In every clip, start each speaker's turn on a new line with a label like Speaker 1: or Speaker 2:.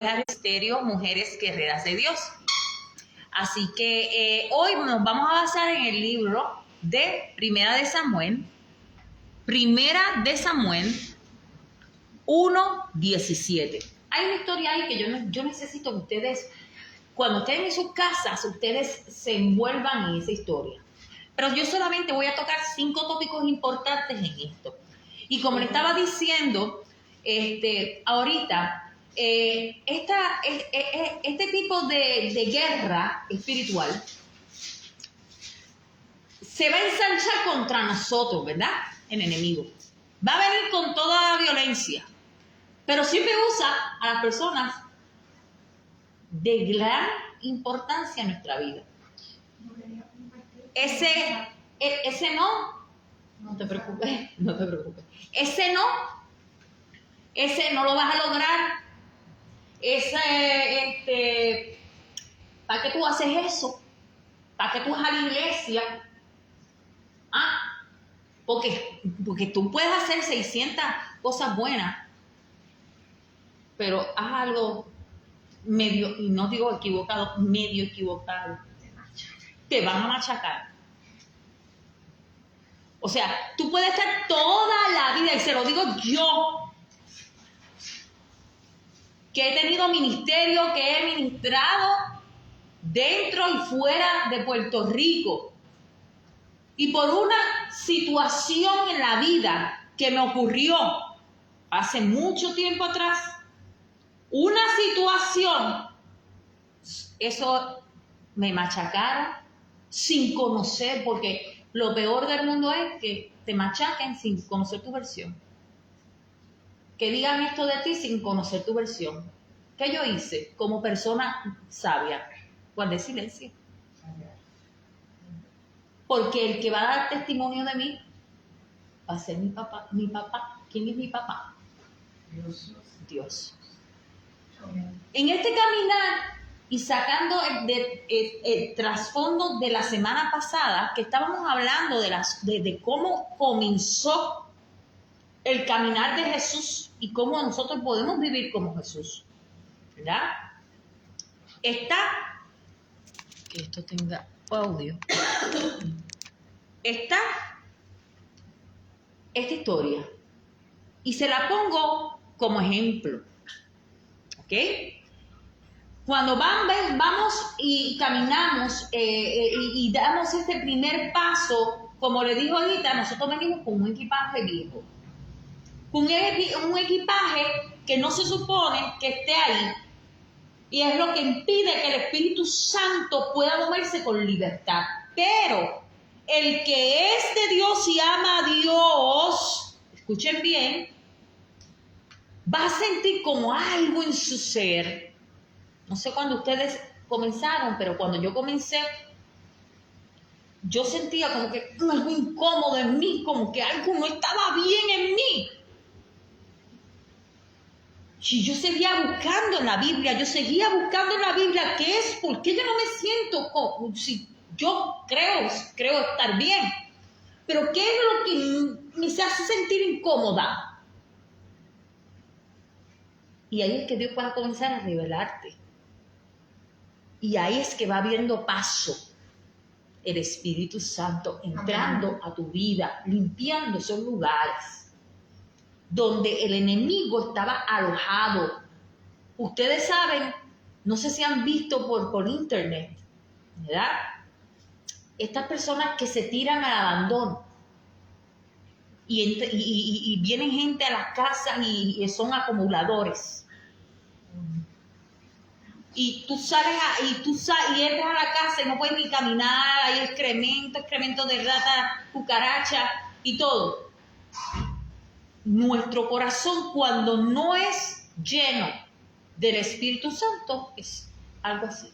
Speaker 1: Ministerio Mujeres Guerreras de Dios. Así que hoy nos vamos a basar en el libro de Primera de Samuel 1:17. Hay una historia ahí que yo necesito que ustedes, cuando estén en sus casas, ustedes se envuelvan en esa historia. Pero yo solamente voy a tocar 5 tópicos importantes en esto. Y como le estaba diciendo ahorita, este tipo de guerra espiritual se va a ensanchar contra nosotros, ¿verdad? El enemigo. Va a venir con toda la violencia, pero siempre usa a las personas de gran importancia en nuestra vida. Ese no te preocupes. Ese no lo vas a lograr. ¿Para qué tú haces eso? ¿Para qué tú vas a la iglesia? Porque tú puedes hacer 600 cosas buenas, pero haz algo medio, y no digo equivocado, medio equivocado. Te van a machacar. O sea, tú puedes estar toda la vida, y se lo digo yo, que he tenido ministerio, que he ministrado dentro y fuera de Puerto Rico. Y por una situación en la vida que me ocurrió hace mucho tiempo atrás, una situación, eso me machacaron sin conocer, porque lo peor del mundo es que te machaquen sin conocer tu versión. Que digan esto de ti sin conocer tu versión. ¿Qué yo hice como persona sabia? Guardé silencio. Porque el que va a dar testimonio de mí va a ser mi papá. Mi papá. ¿Quién es mi papá? Dios. En este caminar y sacando el trasfondo de la semana pasada, que estábamos hablando de cómo comenzó el caminar de Jesús y cómo nosotros podemos vivir como Jesús, ¿verdad? Que esto tenga audio. Está esta historia y se la pongo como ejemplo, ¿ok? Cuando vamos y caminamos y damos este primer paso, como le digo ahorita, nosotros venimos con un equipaje viejo, con un equipaje que no se supone que esté ahí, y es lo que impide que el Espíritu Santo pueda moverse con libertad. Pero el que es de Dios y ama a Dios, escuchen bien, va a sentir como algo en su ser. No sé cuándo ustedes comenzaron, pero cuando yo comencé, yo sentía como que algo incómodo en mí, como que algo no estaba bien en mí. Y yo seguía buscando en la Biblia, ¿qué es? ¿Por qué yo no me siento como si yo creo estar bien? Pero ¿qué es lo que me hace sentir incómoda? Y ahí es que Dios va a comenzar a revelarte. Y ahí es que va abriendo paso el Espíritu Santo, entrando a tu vida, limpiando esos lugares donde el enemigo estaba alojado. Ustedes saben, no sé si han visto por internet, ¿verdad? Estas personas que se tiran al abandono y vienen gente a las casas y son acumuladores. Y tú y entras a la casa y no puedes ni caminar, hay excremento de rata, cucaracha y todo. Nuestro corazón, cuando no es lleno del Espíritu Santo, es algo así.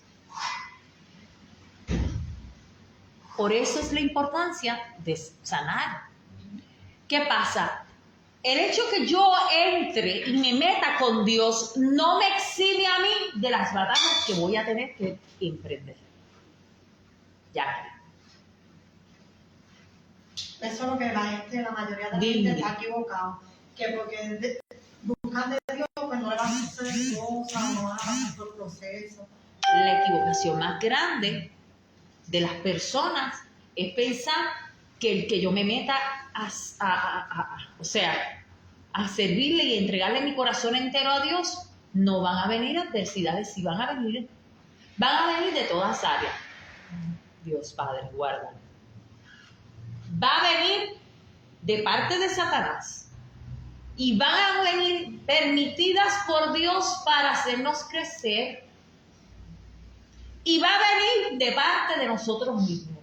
Speaker 1: Por eso es la importancia de sanar. ¿Qué pasa? El hecho que yo entre y me meta con Dios no me exime a mí de las batallas que voy a tener que emprender. Ya.
Speaker 2: Eso es lo que la mayoría de la gente está equivocado. Que porque buscan de Dios, pues no le van a suceder cosas, no van a pasar por procesos.
Speaker 1: La equivocación más grande de las personas es pensar que el que yo me meta o sea, a servirle y entregarle mi corazón entero a Dios, no van a venir adversidades, sí van a venir de todas áreas. Dios Padre, guárdame. Va a venir de parte de Satanás y van a venir permitidas por Dios para hacernos crecer, y va a venir de parte de nosotros mismos.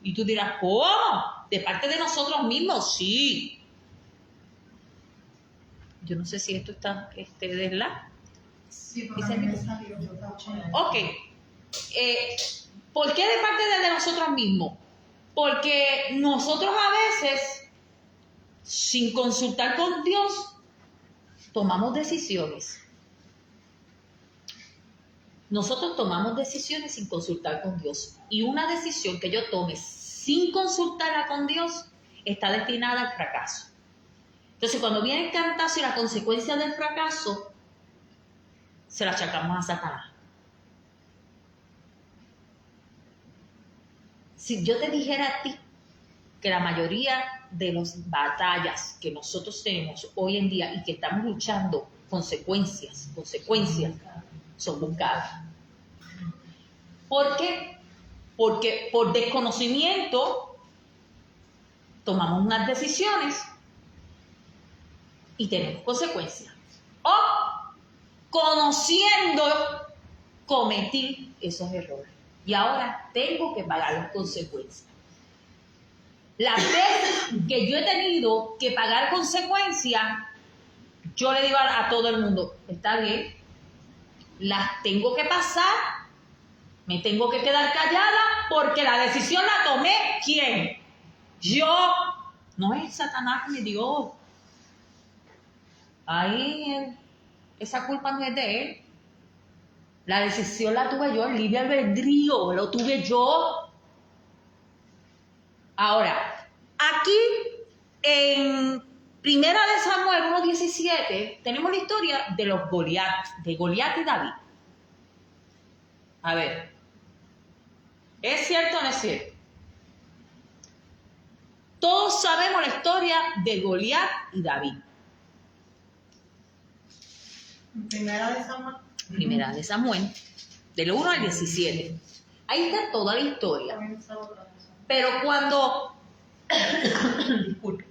Speaker 1: Y tú dirás, ¿cómo? ¿De parte de nosotros mismos? Sí. Yo no sé si esto está de la.
Speaker 2: Sí, porque a mí me salió, yo estaba escuchando.
Speaker 1: Ok. ¿Por qué de parte de nosotros mismos? Porque nosotros a veces, sin consultar con Dios, tomamos decisiones. Nosotros tomamos decisiones sin consultar con Dios. Y una decisión que yo tome sin consultarla con Dios está destinada al fracaso. Entonces, cuando viene el cantazo y la consecuencia del fracaso, se la achacamos a Satanás. Si yo te dijera a ti que la mayoría de las batallas que nosotros tenemos hoy en día y que estamos luchando, consecuencias, son buscadas. ¿Por qué? Porque por desconocimiento tomamos unas decisiones y tenemos consecuencias. O conociendo cometí esos errores y ahora tengo que pagar las consecuencias. Las veces que yo he tenido que pagar consecuencias, yo le digo a todo el mundo, está bien, las tengo que pasar, me tengo que quedar callada porque la decisión la tomé, ¿quién? Yo. No es Satanás que me dio. Ahí esa culpa no es de él. La decisión la tuve yo, el libre albedrío lo tuve yo. Ahora, aquí en Primera de Samuel 1:17 tenemos la historia de los de Goliat y David. A ver, ¿es cierto o no es cierto? Todos sabemos la historia de Goliat y David.
Speaker 2: Primera de Samuel.
Speaker 1: Primera de Samuel, del 1 al 17. Ahí está toda la historia. Pero cuando disculpe.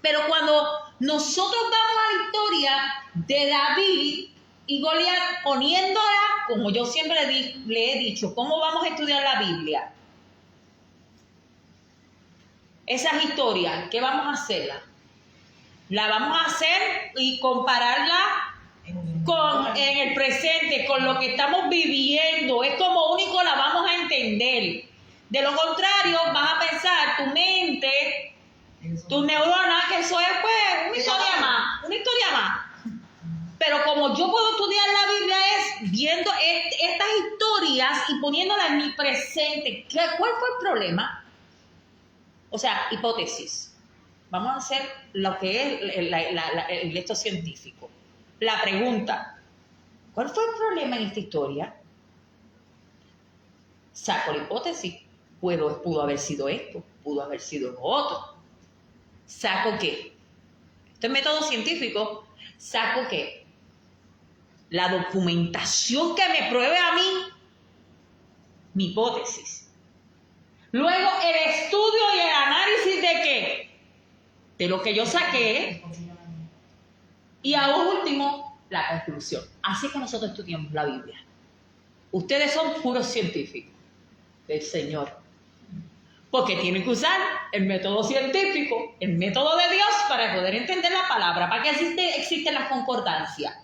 Speaker 1: Pero cuando nosotros vamos a la historia de David y Goliat, poniéndola, como yo siempre le he dicho, ¿cómo vamos a estudiar la Biblia? Esas historias, ¿qué vamos a hacerla? La vamos a hacer y compararla en el presente, con lo que estamos viviendo. Es como único la vamos a entender. De lo contrario, vas a pensar, tu mente, tus neuronas, que eso es pues una historia más. Pero como yo puedo estudiar la Biblia es viendo estas historias y poniéndolas en mi presente. ¿Cuál fue el problema? O sea, hipótesis. Vamos a hacer lo que es el esto científico. La pregunta, ¿cuál fue el problema en esta historia? Saco la hipótesis. Pudo haber sido esto, pudo haber sido lo otro. ¿Saco qué? Esto es método científico. ¿Saco qué? La documentación que me pruebe a mí mi hipótesis. Luego el estudio y el análisis de qué? De lo que yo saqué. Y a último, la conclusión. Así que nosotros estudiamos la Biblia. Ustedes son puros científicos del Señor. Porque tienen que usar el método científico, el método de Dios para poder entender la palabra. ¿Para qué existen las concordancias?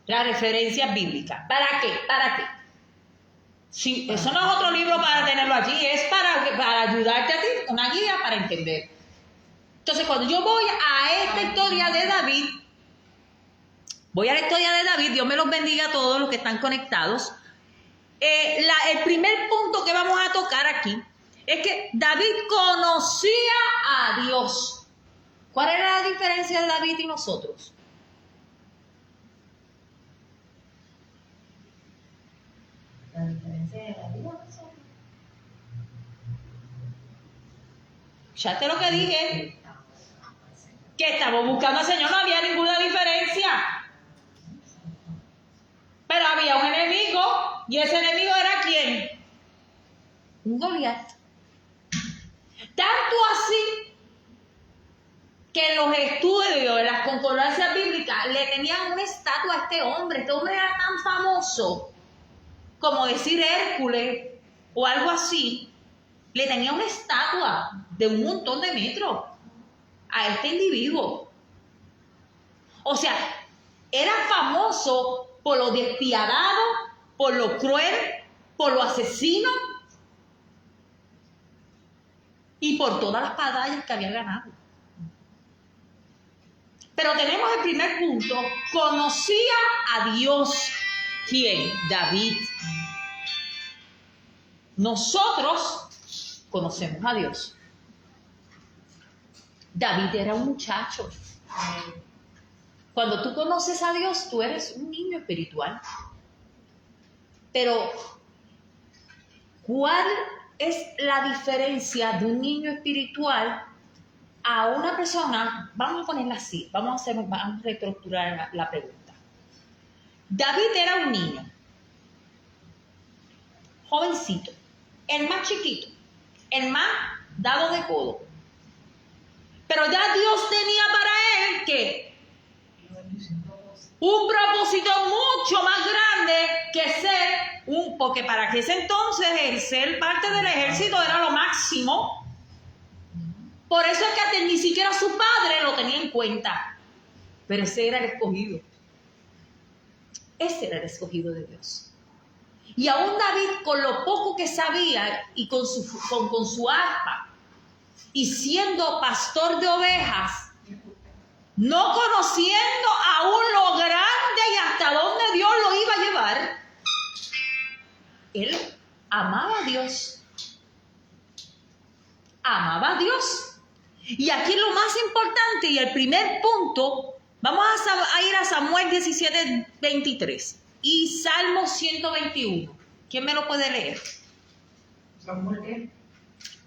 Speaker 1: Las referencias bíblicas. ¿Para qué? ¿Para qué? Sí, eso no es otro libro para tenerlo allí, es para ayudarte a ti, una guía para entender. Entonces, cuando yo voy a esta historia de David, Dios me los bendiga a todos los que están conectados. El primer punto que vamos a tocar aquí es que David conocía a Dios. ¿Cuál era la diferencia de David y nosotros?
Speaker 3: La diferencia de la vida nosotros.
Speaker 1: Ya te lo que dije, que estamos buscando al Señor, no había ninguna diferencia. Pero había un enemigo, y ese enemigo era ¿quién? Un Goliat. Tanto así que en los estudios, en las concordancias bíblicas, le tenían una estatua a este hombre. Este hombre era tan famoso como decir Hércules o algo así. Le tenía una estatua de un montón de metros a este individuo. O sea, era famoso por lo despiadado, por lo cruel, por lo asesino y por todas las batallas que había ganado. Pero tenemos el primer punto. Conocía a Dios. ¿Quién? David. Nosotros conocemos a Dios. David era un muchacho. Cuando tú conoces a Dios, tú eres un niño espiritual. Pero, ¿cuál es la diferencia de un niño espiritual a una persona? Vamos a ponerla así, vamos a reestructurar la pregunta. David era un niño, jovencito, el más chiquito, el más dado de codo. Pero ya Dios tenía para él que un propósito mucho más grande que ser porque para que ese entonces el ser parte del ejército era lo máximo. Por eso es que ni siquiera su padre lo tenía en cuenta. Pero ese era el escogido. Ese era el escogido de Dios. Y aún David, con lo poco que sabía y con su arpa, y siendo pastor de ovejas, no conociendo aún lo grande y hasta dónde Dios lo iba a llevar, él amaba a Dios. Amaba a Dios. Y aquí lo más importante y el primer punto, vamos a ir a Samuel 17:23 y Salmo 121. ¿Quién me lo puede leer?
Speaker 2: ¿Samuel qué?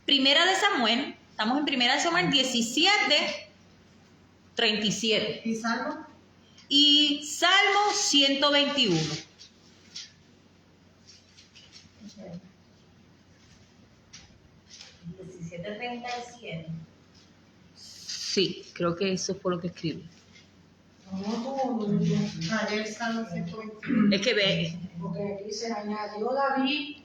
Speaker 1: Primera de Samuel, estamos en Primera de Samuel 17:37
Speaker 2: ¿Y Salmo?
Speaker 1: y Salmo 121.
Speaker 3: 17:37.
Speaker 1: Sí, creo que eso fue lo que escribí.
Speaker 2: Ayer Salmo 121.
Speaker 1: Es que ve,
Speaker 4: Porque dice, añadió David,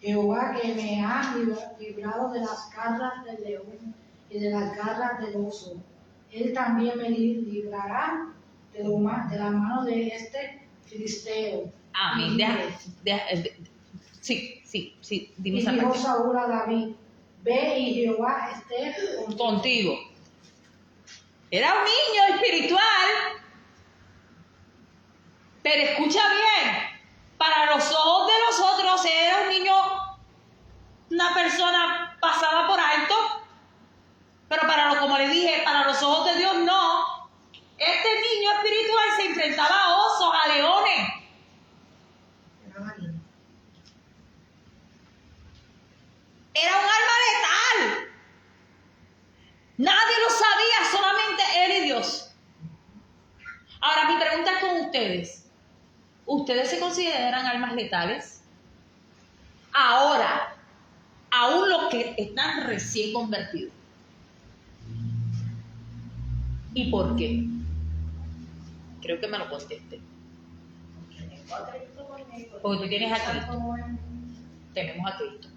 Speaker 4: Jehová que me ha librado de las garras del león y de las garras del oso. Él también me librará de la mano de este filisteo.
Speaker 1: amén. Sí, dime
Speaker 4: Y
Speaker 1: esa
Speaker 4: dijo
Speaker 1: parte.
Speaker 4: Saúl a David, ve y Jehová esté
Speaker 1: Contigo. Era un niño espiritual, pero escucha bien, para los ojos de nosotros era un niño, una persona pasada por alto, pero como le dije, para los ojos de Dios no. Este niño espiritual se enfrentaba a osos, a leones.
Speaker 2: Era valiente.
Speaker 1: Era un arma letal. Nadie lo sabía, solamente él y Dios. Ahora, mi pregunta es con ustedes. ¿Ustedes se consideran armas letales? Ahora, aún los que están recién convertidos. ¿Y por qué? Creo que me lo conteste. Porque tú tienes a Cristo. Tenemos a Cristo.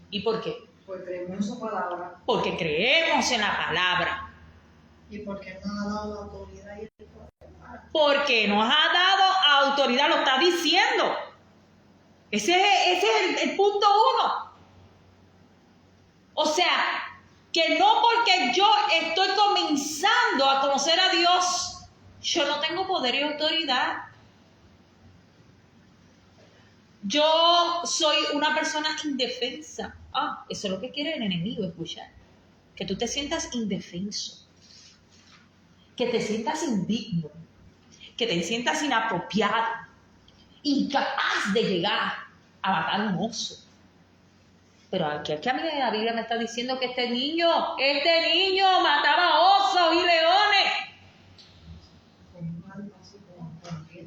Speaker 1: ¿Y por qué?
Speaker 2: Pues creemos en su palabra.
Speaker 1: Porque creemos en la palabra.
Speaker 2: Y porque nos ha dado la autoridad y el poder.
Speaker 1: Porque nos ha dado autoridad, lo está diciendo. Ese es el punto uno. O sea, que no porque yo estoy comenzando a conocer a Dios, yo no tengo poder y autoridad. Yo soy una persona indefensa. Eso es lo que quiere el enemigo escuchar. que tú te sientas indefenso, que te sientas indigno, que te sientas inapropiado, incapaz de llegar a matar un oso. Pero aquí a mí la Biblia me está diciendo que este niño mataba osos y leones.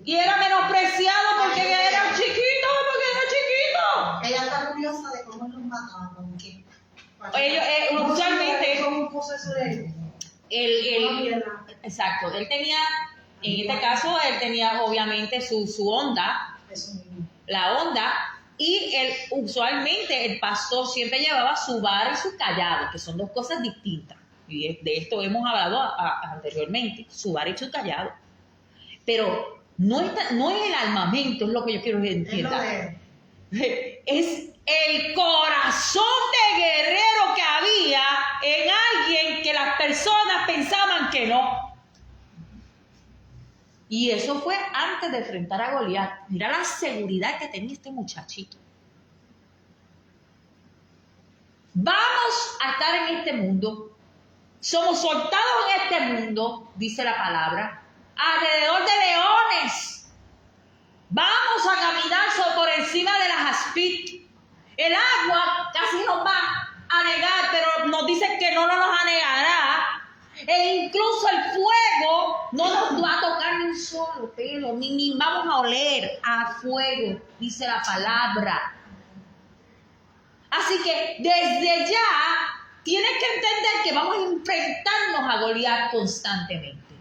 Speaker 1: Y era menospreciado porque era chiquito.
Speaker 2: Ella está curiosa de cómo los mataban, con qué.
Speaker 1: Ellos, usualmente,
Speaker 4: Con un proceso de
Speaker 1: exacto, él tenía, en este caso, él tenía obviamente su onda,
Speaker 4: eso mismo.
Speaker 1: la onda, y usualmente el pastor siempre llevaba su vara y su callado, que son dos cosas distintas. Y de esto hemos hablado anteriormente, su vara y su callado. Pero no es el armamento, es lo que yo quiero que
Speaker 2: Es lo
Speaker 1: entiendan.
Speaker 2: de
Speaker 1: Es el corazón de guerrero que había en alguien que las personas pensaban que no. Y eso fue antes de enfrentar a Goliat. Mira la seguridad que tenía este muchachito. Vamos a estar en este mundo. Somos soltados en este mundo, dice la palabra, alrededor de leones. Vamos a caminar por encima de las aspid. El agua casi nos va a negar, pero nos dice que no nos anegará. E incluso el fuego no nos va a tocar ni un solo pelo, ni vamos a oler a fuego, dice la palabra. Así que desde ya tienes que entender que vamos a enfrentarnos a Goliat constantemente.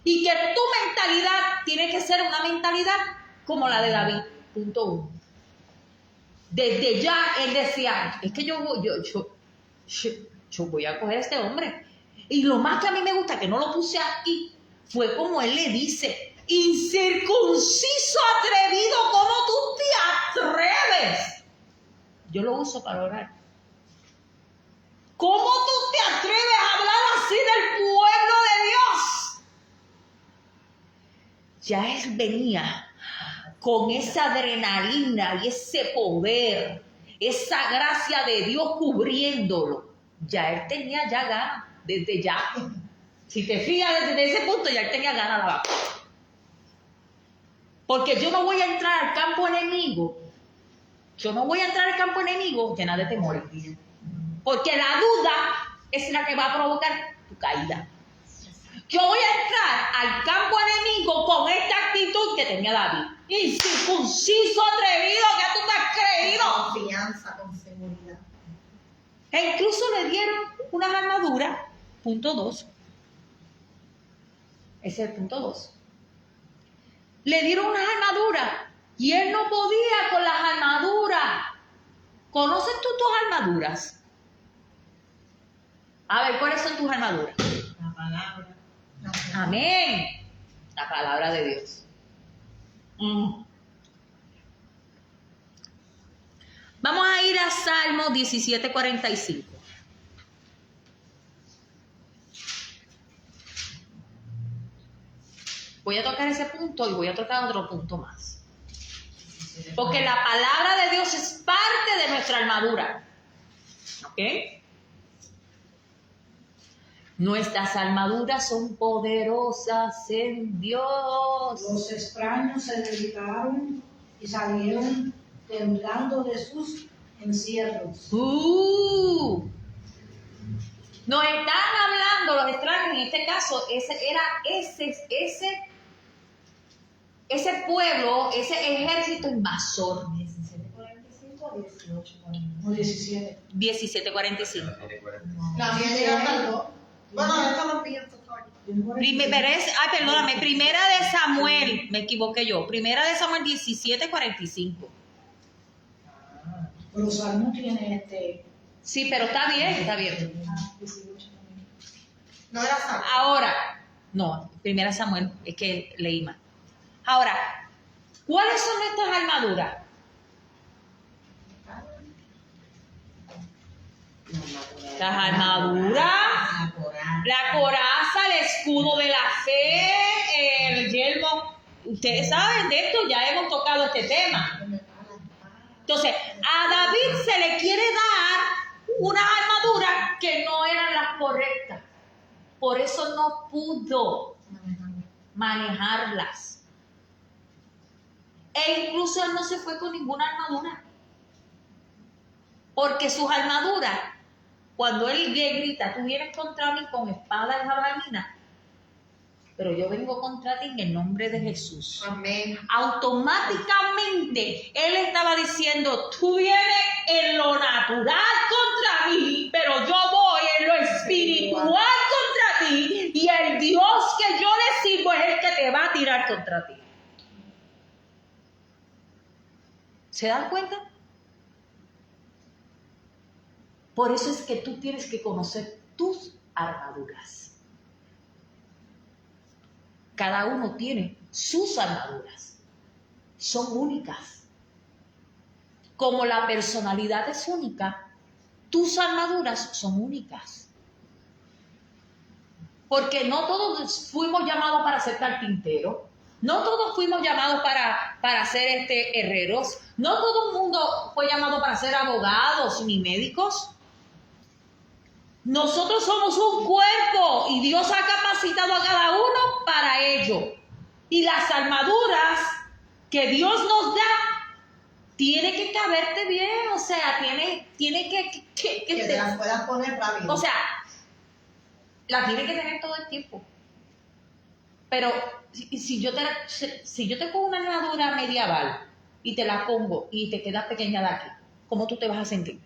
Speaker 1: Y que tu mentalidad tiene que ser una mentalidad como la de David, punto 1. Desde ya él decía, es que yo voy a coger a este hombre. Y lo más que a mí me gusta, que no lo puse aquí, fue como él le dice, incircunciso atrevido, ¿cómo tú te atreves? Yo lo uso para orar. ¿Cómo tú te atreves a hablar así del pueblo de Dios? Ya él venía con esa adrenalina y ese poder, esa gracia de Dios cubriéndolo. Ya él tenía ya ganas, desde ya. Si te fijas, desde ese punto ya él tenía ganas de la batalla. Porque yo no voy a entrar al campo enemigo. Yo no voy a entrar al campo enemigo llena de temores. Porque la duda es la que va a provocar tu caída. Yo voy a entrar al campo enemigo con esta actitud que tenía David. Incircunciso, atrevido, que tú te has creído.
Speaker 2: confianza, con seguridad.
Speaker 1: E incluso le dieron unas armaduras. Punto 2. Ese es el punto 2. Le dieron unas armaduras y él no podía con las armaduras. ¿Conoces tú tus armaduras? A ver, ¿cuáles son tus armaduras?
Speaker 2: La palabra.
Speaker 1: Amén. La palabra de Dios. Vamos a ir a Salmo 17:45. Voy a tocar ese punto y voy a tocar otro punto más. Porque la palabra de Dios es parte de nuestra armadura. ¿Ok? Nuestras armaduras son poderosas en Dios.
Speaker 4: Los extraños se debilitaron y salieron temblando de sus encierros.
Speaker 1: Nos están hablando los extraños, en este caso, ese pueblo, ese ejército invasor.
Speaker 3: 17:45 o 18:45.
Speaker 4: O 17.
Speaker 1: 17:45.
Speaker 2: La mía llega hasta el 2. Bueno, eso lo pienso.
Speaker 1: Perdóname, primera de Samuel, me equivoqué yo. Primera de Samuel 17:45.
Speaker 4: Pero Salmo tiene
Speaker 1: Sí, pero está bien.
Speaker 4: 18 también.
Speaker 2: No era Salmo.
Speaker 1: Ahora, no, primera Samuel, es que leí mal. Ahora, ¿cuáles son nuestras armaduras? Las armaduras, la coraza, el escudo de la fe, el yelmo. Ustedes saben de esto, ya hemos tocado este tema. Entonces, a David se le quiere dar unas armaduras que no eran las correctas. Por eso no pudo manejarlas. E incluso él no se fue con ninguna armadura. Porque sus armaduras, cuando él grita, tú vienes contra mí con espada y jabalina, pero yo vengo contra ti en el nombre de Jesús.
Speaker 2: Amén.
Speaker 1: Automáticamente él estaba diciendo, tú vienes en lo natural contra mí, pero yo voy en lo espiritual contra ti, y el Dios que yo le sirvo es el que te va a tirar contra ti. ¿Se dan cuenta? Por eso es que tú tienes que conocer tus armaduras. Cada uno tiene sus armaduras. Son únicas. Como la personalidad es única, tus armaduras son únicas. Porque no todos fuimos llamados para ser carpinteros. No todos fuimos llamados para ser herreros. No todo el mundo fue llamado para ser abogados ni médicos. Nosotros somos un cuerpo y Dios ha capacitado a cada uno para ello. Y las armaduras que Dios nos da, tiene que caberte bien, o sea, tiene que
Speaker 2: Que te las puedas poner rápido.
Speaker 1: o sea, la tiene que tener todo el tiempo. Pero si yo te pongo una armadura medieval y te la pongo y te quedas pequeña de aquí, ¿cómo tú te vas a sentir?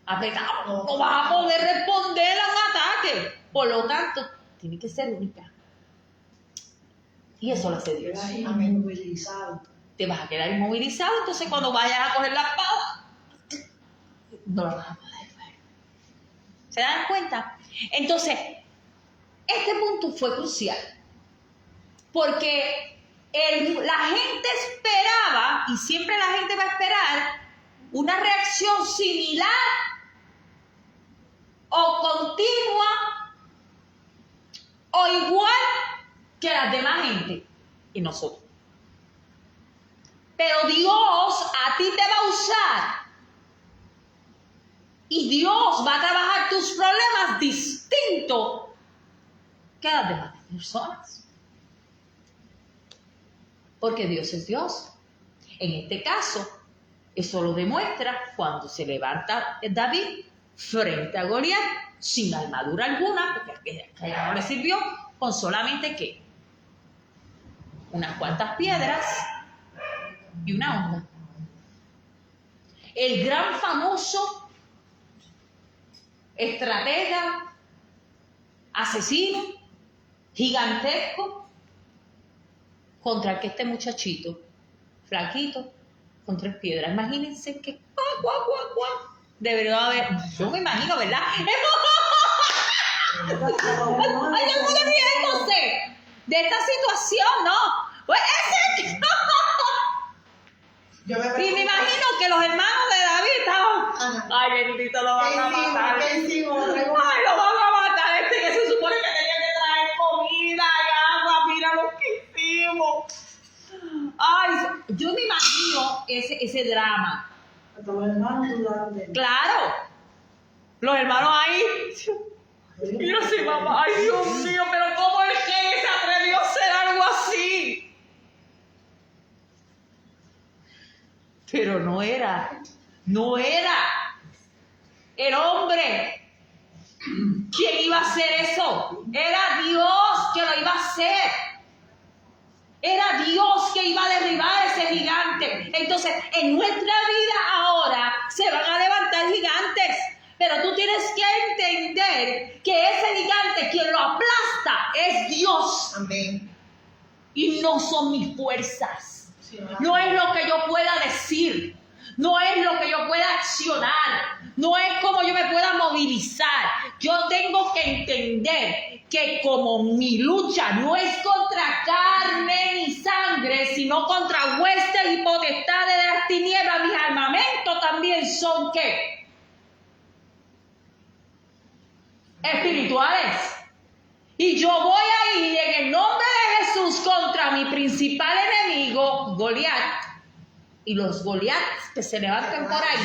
Speaker 1: Apretado, no vas a poder responder a un ataque. Por lo tanto, tiene que ser única. Y eso lo hace Dios.
Speaker 4: Queda inmovilizado.
Speaker 1: Te vas a quedar inmovilizado, entonces cuando vayas a coger la espada, no la vas a poder ver. ¿Se dan cuenta? Entonces, este punto fue crucial. Porque la gente esperaba, y siempre la gente va a esperar, una reacción similar o continua o igual que las demás gente y nosotros. Pero Dios a ti te va a usar y Dios va a trabajar tus problemas distinto que las demás personas. Porque Dios es Dios. En este caso, eso lo demuestra cuando se levanta David frente a Goliat sin armadura alguna, porque a ella no le sirvió, con solamente ¿qué? Unas cuantas piedras y una honra. El gran famoso estratega, asesino, gigantesco, contra que este muchachito, flaquito, con 3 piedras. Imagínense que debería haber, yo me imagino, ¿verdad? Ay, yo puedo riéndose de esta situación, ¿no? Pues ese...
Speaker 2: Yo me
Speaker 1: Y me imagino que los hermanos de David estaban, ay, bendito, lo van a matar. Ay, lo van a matar, que se supone que tenía que traer comida y agua, mira lo que hicimos. Ay, yo me imagino ese drama.
Speaker 4: Hasta los hermanos dudaron de él.
Speaker 1: Claro, los hermanos ahí, y yo sí, mamá, ay, Dios mío, pero ¿cómo es que se atrevió a hacer algo así? Pero no era el hombre quien iba a hacer eso, era Dios que lo iba a hacer. Era Dios que iba a derribar a ese gigante. Entonces, en nuestra vida ahora se van a levantar gigantes. Pero tú tienes que entender que ese gigante, quien lo aplasta, es Dios.
Speaker 2: Amén.
Speaker 1: Y no son mis fuerzas. No es lo que yo pueda decir. No es lo que yo pueda accionar. No es como yo me pueda movilizar. Yo tengo que entender que como mi lucha no es contra carne ni sangre, sino contra huestes y potestades de las tinieblas, mis armamentos también son ¿qué? Espirituales. Y yo voy a ir en el nombre de Jesús contra mi principal enemigo, Goliat. y los Goliat que se levanten por ahí,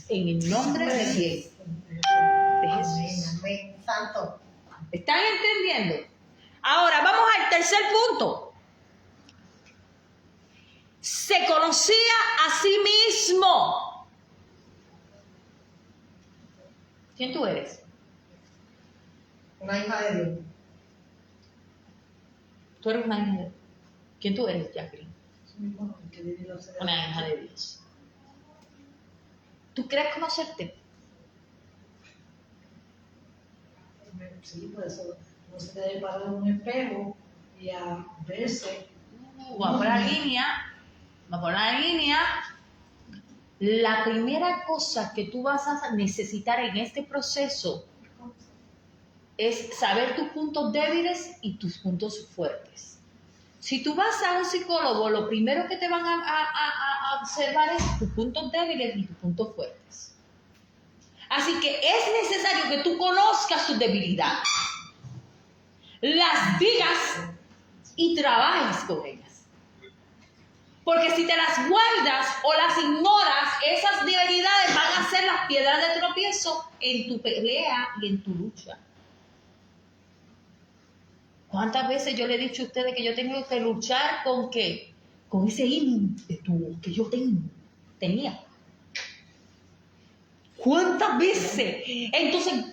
Speaker 1: en el nombre de quién? De Jesús.
Speaker 2: Amén. Santo.
Speaker 1: ¿Están entendiendo? Ahora vamos al tercer punto. Se conocía a sí mismo. ¿Quién tú eres?
Speaker 2: Una hija de Dios.
Speaker 1: Tú eres una hija de Dios. ¿Quién tú eres, Jacqueline? Una hija de Dios. ¿Tú crees conocerte?
Speaker 4: Sí, por eso no se debe parar en un espejo y a verse.
Speaker 1: Vamos por la línea. Vamos por la línea. La primera cosa que tú vas a necesitar en este proceso es saber tus puntos débiles y tus puntos fuertes. Si tú vas a un psicólogo, lo primero que te van a observar es tus puntos débiles y tus puntos fuertes. Así que es necesario que tú conozcas tus debilidades, las digas y trabajes con ellas. Porque si te las guardas o las ignoras, esas debilidades van a ser las piedras de tropiezo en tu pelea y en tu lucha. ¿Cuántas veces yo le he dicho a ustedes que yo tengo que luchar con qué? Con ese ímpetu que yo tenía. ¿Cuántas veces? Entonces,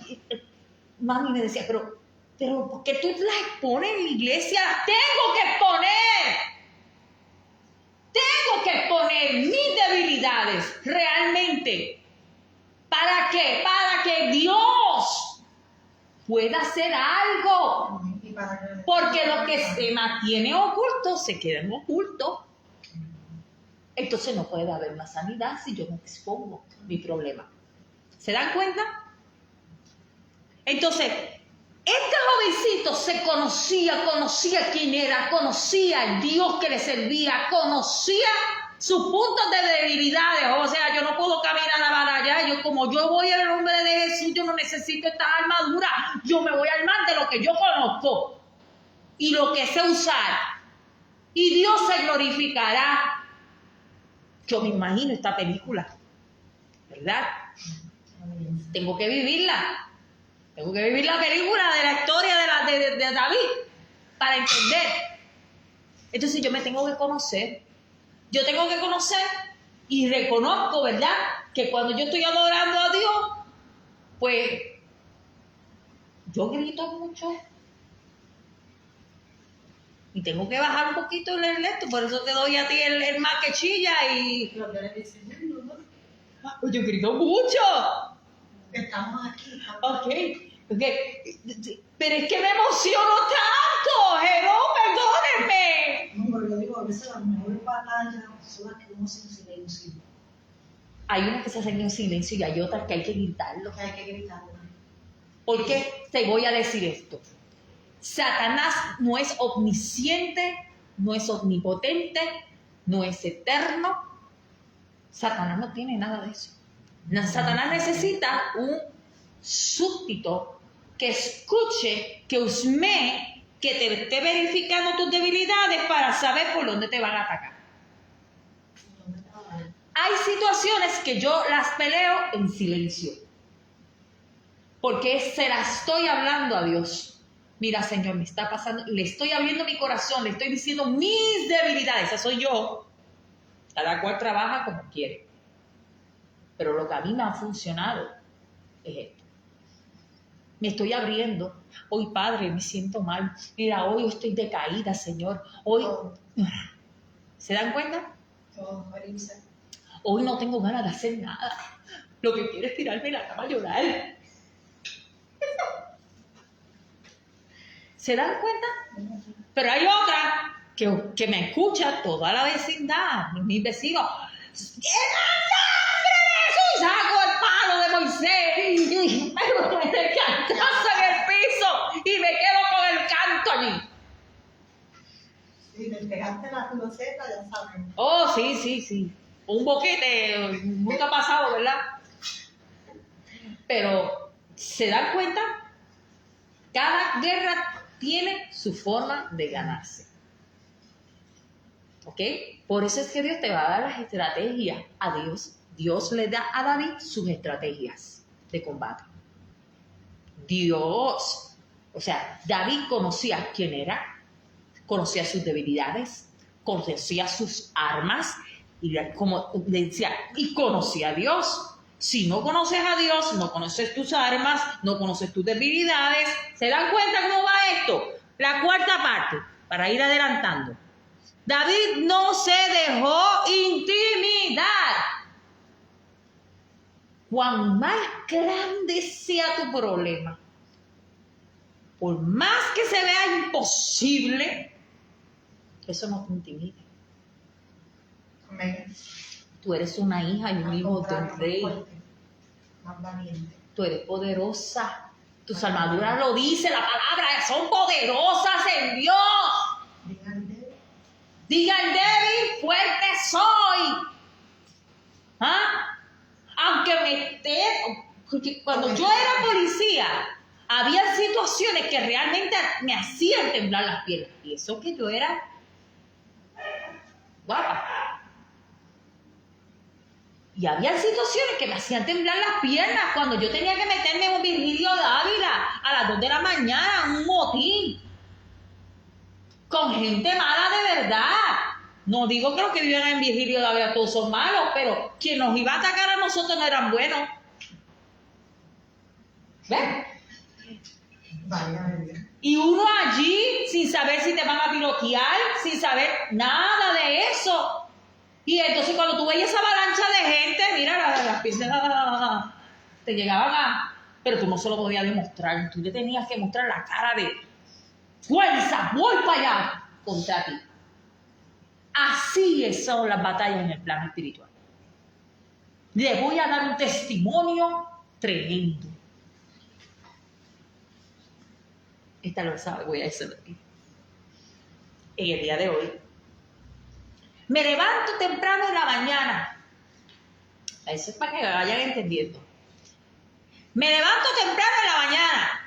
Speaker 1: mami me decía, pero ¿por qué tú las expones en la iglesia? Las tengo que exponer. Tengo que exponer mis debilidades realmente. ¿Para qué? Para que Dios pueda hacer algo. Porque lo que se mantiene oculto se queda en oculto. Entonces no puede haber más sanidad si yo no expongo mi problema. ¿Se dan cuenta? Entonces, este jovencito se conocía quién era, conocía el Dios que le servía, conocía sus puntos de debilidades. O sea, yo no puedo caminar para allá. Como yo voy en el nombre de Jesús, yo no necesito esta armadura. Yo me voy a armar de lo que yo conozco y lo que sé usar. Y Dios se glorificará. Yo me imagino esta película, ¿verdad? Tengo que vivirla. Tengo que vivir la película de la historia de David para entender. Entonces yo me tengo que conocer. Yo tengo que conocer y reconozco, ¿verdad? Que cuando yo estoy adorando a Dios, pues yo grito mucho. Y tengo que bajar un poquito el esto. Por eso te doy a ti el más que chilla y...
Speaker 2: Yo
Speaker 1: grito mucho.
Speaker 2: Estamos aquí.
Speaker 1: Ok. Pero es que me emociono tanto. Perdónenme.
Speaker 4: No, pero yo digo, a veces las mejores batallas son las que uno hace en silencio.
Speaker 1: Hay unas que se hacen en silencio y hay otras que hay que gritarlo.
Speaker 2: Hay que gritarlo.
Speaker 1: ¿Por qué te voy a decir esto? Satanás no es omnisciente, no es omnipotente, no es eterno. Satanás no tiene nada de eso. Satanás necesita un súbdito que escuche, que husmee, que te esté verificando tus debilidades para saber por dónde te van a atacar. Hay situaciones que yo las peleo en silencio, porque se las estoy hablando a Dios. Mira, Señor, me está pasando, le estoy abriendo mi corazón, le estoy diciendo mis debilidades. Esa soy yo. Cada cual trabaja como quiere. Pero lo que a mí me ha funcionado es esto. Me estoy abriendo. Hoy, Padre, me siento mal. Mira, hoy estoy decaída, Señor. Hoy... ¿Se dan cuenta? Hoy no tengo ganas de hacer nada. Lo que quiero es tirarme en la cama a llorar. ¿Se dan cuenta? Pero hay otra que me escucha toda la vecindad, mis vecinos. Y saco el palo de Moisés y me cantazo en el piso y me quedo con el canto allí.
Speaker 2: Si te pegaste la filoseta, ya saben.
Speaker 1: Oh, sí. Un boquete, nunca ha pasado, ¿verdad? Pero, ¿se dan cuenta? Cada guerra tiene su forma de ganarse. ¿Ok? Por eso es que Dios te va a dar las estrategias. A Dios le da a David sus estrategias de combate. Dios, o sea, David conocía quién era, conocía sus debilidades, conocía sus armas y como decía, y conocía a Dios. Si no conoces a Dios, no conoces tus armas, no conoces tus debilidades. ¿Se dan cuenta cómo va esto? La cuarta parte, para ir adelantando. David no se dejó intimidar. Cuán más grande sea tu problema, por más que se vea imposible, eso no te intimida.
Speaker 2: Amén.
Speaker 1: Tú eres una hija y un
Speaker 2: Al
Speaker 1: hijo de
Speaker 2: contrario,
Speaker 1: un
Speaker 2: más
Speaker 1: rey.
Speaker 2: fuerte, más valiente.
Speaker 1: Tú eres poderosa. Tus armaduras lo dice la palabra, son poderosas en Dios. Digan débil, fuerte soy. ¿Ah? Aunque me esté... Cuando yo era policía, había situaciones que realmente me hacían temblar las piernas. Y eso que yo era guapa. Y había situaciones que me hacían temblar las piernas cuando yo tenía que meterme en un Virgilio Dávila a las 2 de la mañana, un motín, con gente mala de verdad. No digo que los que vivían en Virgilio Dávila todos son malos, pero quien nos iba a atacar a nosotros no eran buenos. ¿Ves?
Speaker 2: Vaya,
Speaker 1: Y uno allí, sin saber si te van a tirotear, sin saber nada de eso. Y entonces cuando tú veías esa avalancha de gente, mira, las piernas te llegaban a... Pero tú no se lo podías demostrar, tú le tenías que mostrar la cara de fuerza, voy para allá contra ti. Así son las batallas en el plano espiritual. Le voy a dar un testimonio tremendo. Esta lo sabe, voy a decirlo aquí. En el día de hoy. Me levanto temprano en la mañana. Eso es para que vayan entendiendo. Me levanto temprano en la mañana.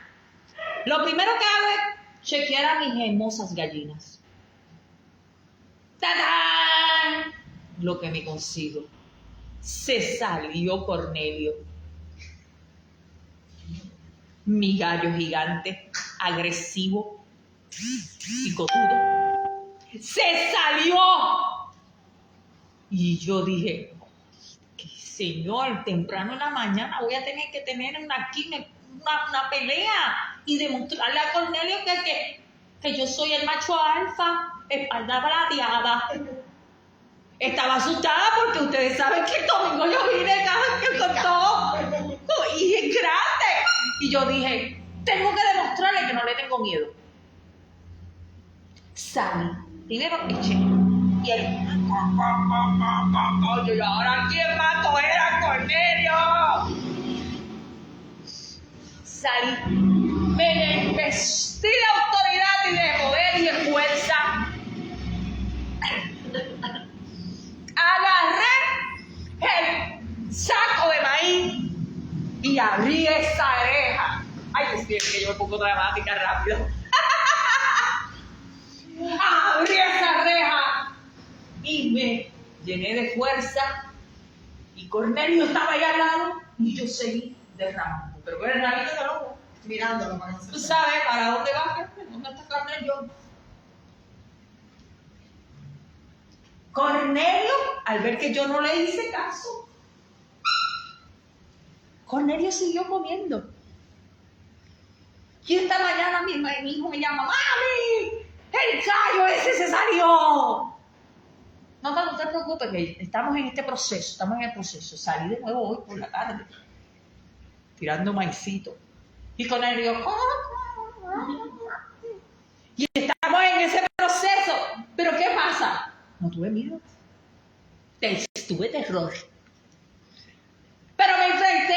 Speaker 1: Lo primero que hago es chequear a mis hermosas gallinas. ¡Tadán! Lo que me consigo. Se salió Cornelio. Mi gallo gigante, agresivo, picotudo. ¡Se salió! Y yo dije, Señor, temprano en la mañana voy a tener que tener una pelea y demostrarle a Cornelio que yo soy el macho alfa, espalda plateada. Estaba asustada porque ustedes saben que el domingo yo vine con todo y es grande. Y yo dije, tengo que demostrarle que no le tengo miedo. Salí. Primero eché. Y él, oye, ahora quién mató era Cornelio. Salí. Me investí de autoridad y de poder y de fuerza. Agarré el saco de maíz y abrí esa oreja. Ay, es que yo me pongo dramática rápido. Abrí esa reja y me llené de fuerza. Y Cornelio estaba allá al lado y yo seguí derramando. Pero con el rabito de lobo.
Speaker 2: mirándolo para no
Speaker 1: Tú
Speaker 2: se
Speaker 1: sabes para dónde va, dónde está Cornelio. Cornelio, al ver que yo no le hice caso, Cornelio siguió comiendo. Y esta mañana mi hijo me llama, ¡Mami! ¡El gallo ese se salió! No te preocupes, que estamos en este proceso, estamos en el proceso. Salí de nuevo hoy por la tarde, tirando maicito. Y Cornelio, y estamos en ese proceso. ¿Pero qué pasa? No tuve miedo. Tuve terror. Pero me enfrenté.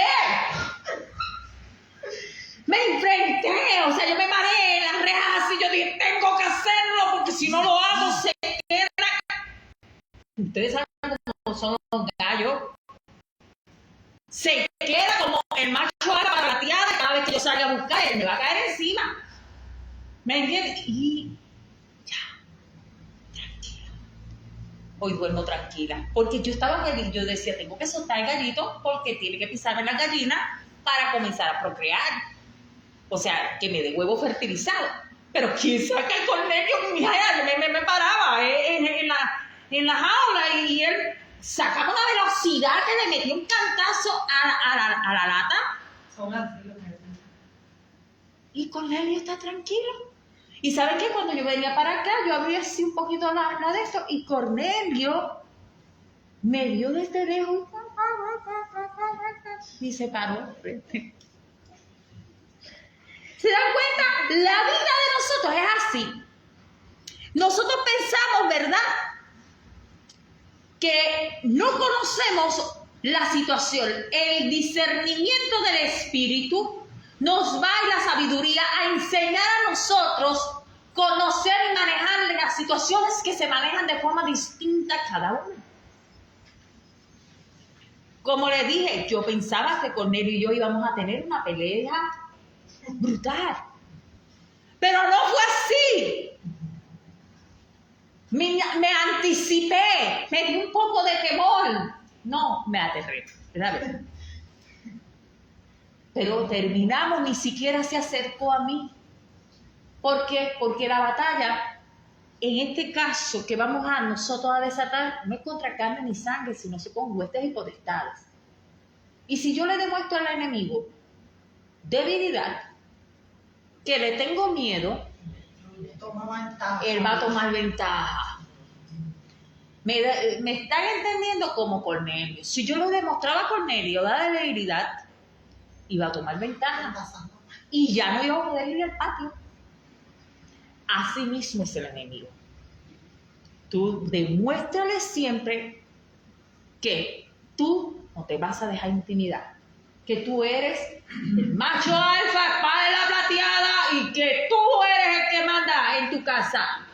Speaker 1: O sea, yo me paré en las rejas y yo dije, tengo que hacerlo porque si no lo hago se queda. Ustedes saben cómo son los gallos. Se queda como el macho alfa plateada cada vez que yo salga a buscar, él me va a caer encima. ¿Me entiendes? Y ya, tranquilo. hoy duermo tranquila. Porque yo estaba feliz, yo decía, tengo que soltar el gallito porque tiene que pisarme la gallina para comenzar a procrear. O sea, que me dé huevo fertilizado. Pero ¿quién saca el Cornelio? Mi hija me paraba en la jaula y él sacaba una velocidad que le metía un cantazo a la lata.
Speaker 2: Son así los nervios.
Speaker 1: Y Cornelio está tranquilo. Y ¿saben qué? Cuando yo venía para acá, yo abrí así un poquito la de esto y Cornelio me vio desde lejos y se paró. ¿Se dan cuenta? La vida de nosotros es así. Nosotros pensamos, ¿verdad?, que no conocemos la situación. El discernimiento del Espíritu nos va y la sabiduría a enseñar a nosotros conocer y manejar las situaciones que se manejan de forma distinta cada una. Como les dije, yo pensaba que Cornelio y yo íbamos a tener una pelea brutal. Pero no fue así. Me anticipé, me di un poco de temor. No, me aterré, ¿verdad? Pero terminamos, ni siquiera se acercó a mí. ¿Por qué? Porque la batalla, en este caso que vamos a nosotros a desatar, no es contra carne ni sangre, sino con huestes y potestades. Y si yo le demuestro al enemigo debilidad, que le tengo miedo, él va a tomar ventaja. Me están entendiendo como Cornelio. Si yo le demostraba a Cornelio la debilidad, iba a tomar ventaja. Y ya no iba a poder ir al patio. Así mismo es el enemigo. Tú demuéstrale siempre que tú no te vas a dejar intimidar. Que tú eres el macho alfa, espada de la plateada y que tú eres el que manda en tu casa.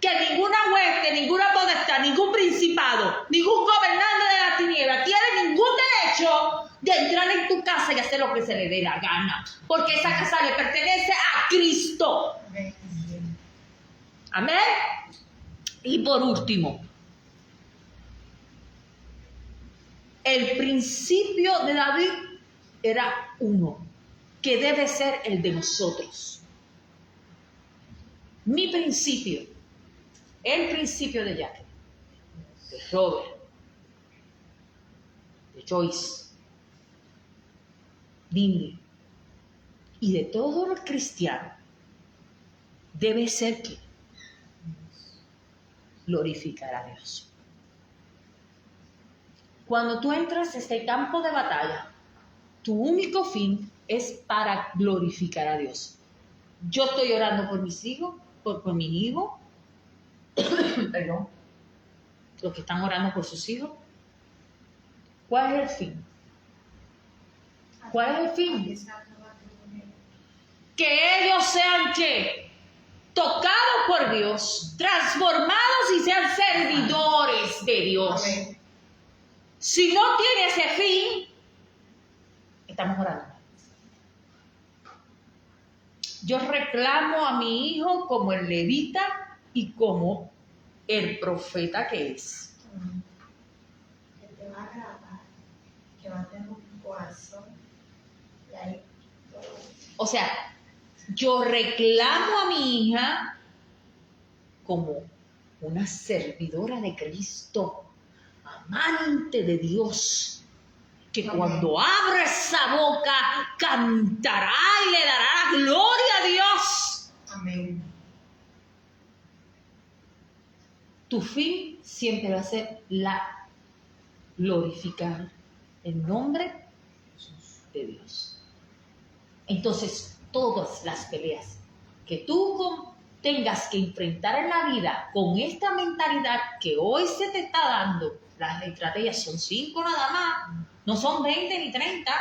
Speaker 1: Que ninguna hueste, ninguna potestad, ningún principado, ningún gobernante de la tiniebla tiene ningún derecho de entrar en tu casa y hacer lo que se le dé la gana. Porque esa casa le pertenece a Cristo. Amén. Y por último, el principio de David era uno, que debe ser el de nosotros. Mi principio, el principio de Jacqueline, de Robert, de Joyce, Lindy y de todo el cristiano, debe ser que glorificar a Dios. Cuando tú entras a este campo de batalla, tu único fin es para glorificar a Dios. Yo estoy orando por mis hijos, por mi hijo, perdón, los que están orando por sus hijos. ¿Cuál es el fin? ¿Cuál es el fin? Que ellos sean, ¿qué? Tocados por Dios, transformados y sean servidores de Dios.
Speaker 2: Amén.
Speaker 1: Si no tiene ese fin, estamos orando. Yo reclamo a mi hijo como el levita y como el profeta que es.
Speaker 3: Que te va a agradar, que va a tener un corazón. Y ahí todo.
Speaker 1: O sea, yo reclamo a mi hija como una servidora de Cristo, amante de Dios, que cuando abra esa boca cantará y le dará la gloria a Dios.
Speaker 2: Amén.
Speaker 1: Tu fin siempre va a ser la glorificar el nombre de Dios. Entonces, todas las peleas que tú tengas que enfrentar en la vida con esta mentalidad que hoy se te está dando, las estrategias son 5 nada más, no son 20 ni 30,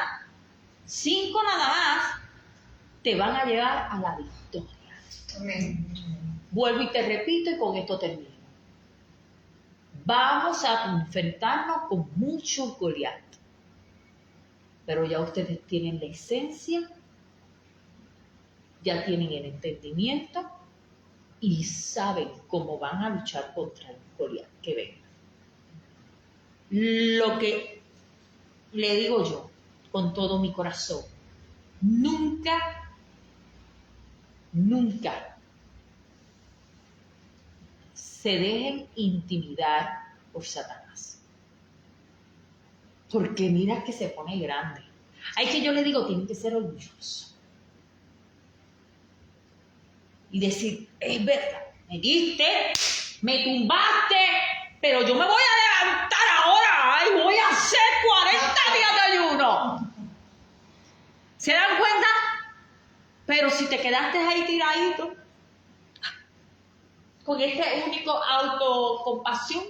Speaker 1: 5 nada más, te van a llevar a la victoria.
Speaker 2: Amén.
Speaker 1: Vuelvo y te repito y con esto termino. Vamos a enfrentarnos con mucho Goliat, pero ya ustedes tienen la esencia, ya tienen el entendimiento y saben cómo van a luchar contra el Goliat que venga. Lo que le digo yo con todo mi corazón, nunca se dejen intimidar por Satanás. Porque mira que se pone grande. Hay que yo le digo, tienen que ser orgullosos. Y decir, es verdad, me diste, me tumbaste, pero yo me voy a levantar ahora y voy a hacer 40 días de ayuno. ¿Se dan cuenta? Pero si te quedaste ahí tiradito, con este único autocompasión,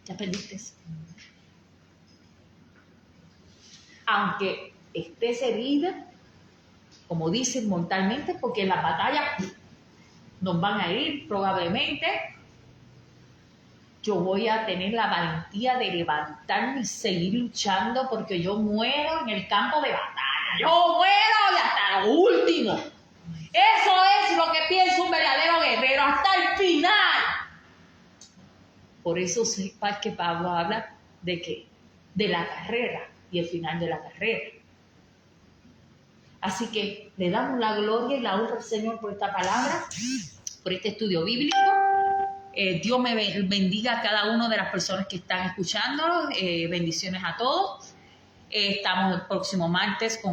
Speaker 1: ya perdiste. Aunque estés herida, como dicen mortalmente, porque en las batallas nos van a herir probablemente, yo voy a tener la valentía de levantarme y seguir luchando porque yo muero en el campo de batalla. Yo muero y hasta lo último. Eso es lo que piensa un verdadero guerrero, hasta el final. Por eso es que Pablo habla de qué, de la carrera y el final de la carrera. Así que le damos la gloria y la honra al Señor por esta palabra, por este estudio bíblico. Dios me bendiga a cada una de las personas que están escuchando. Bendiciones a todos. Estamos el próximo martes con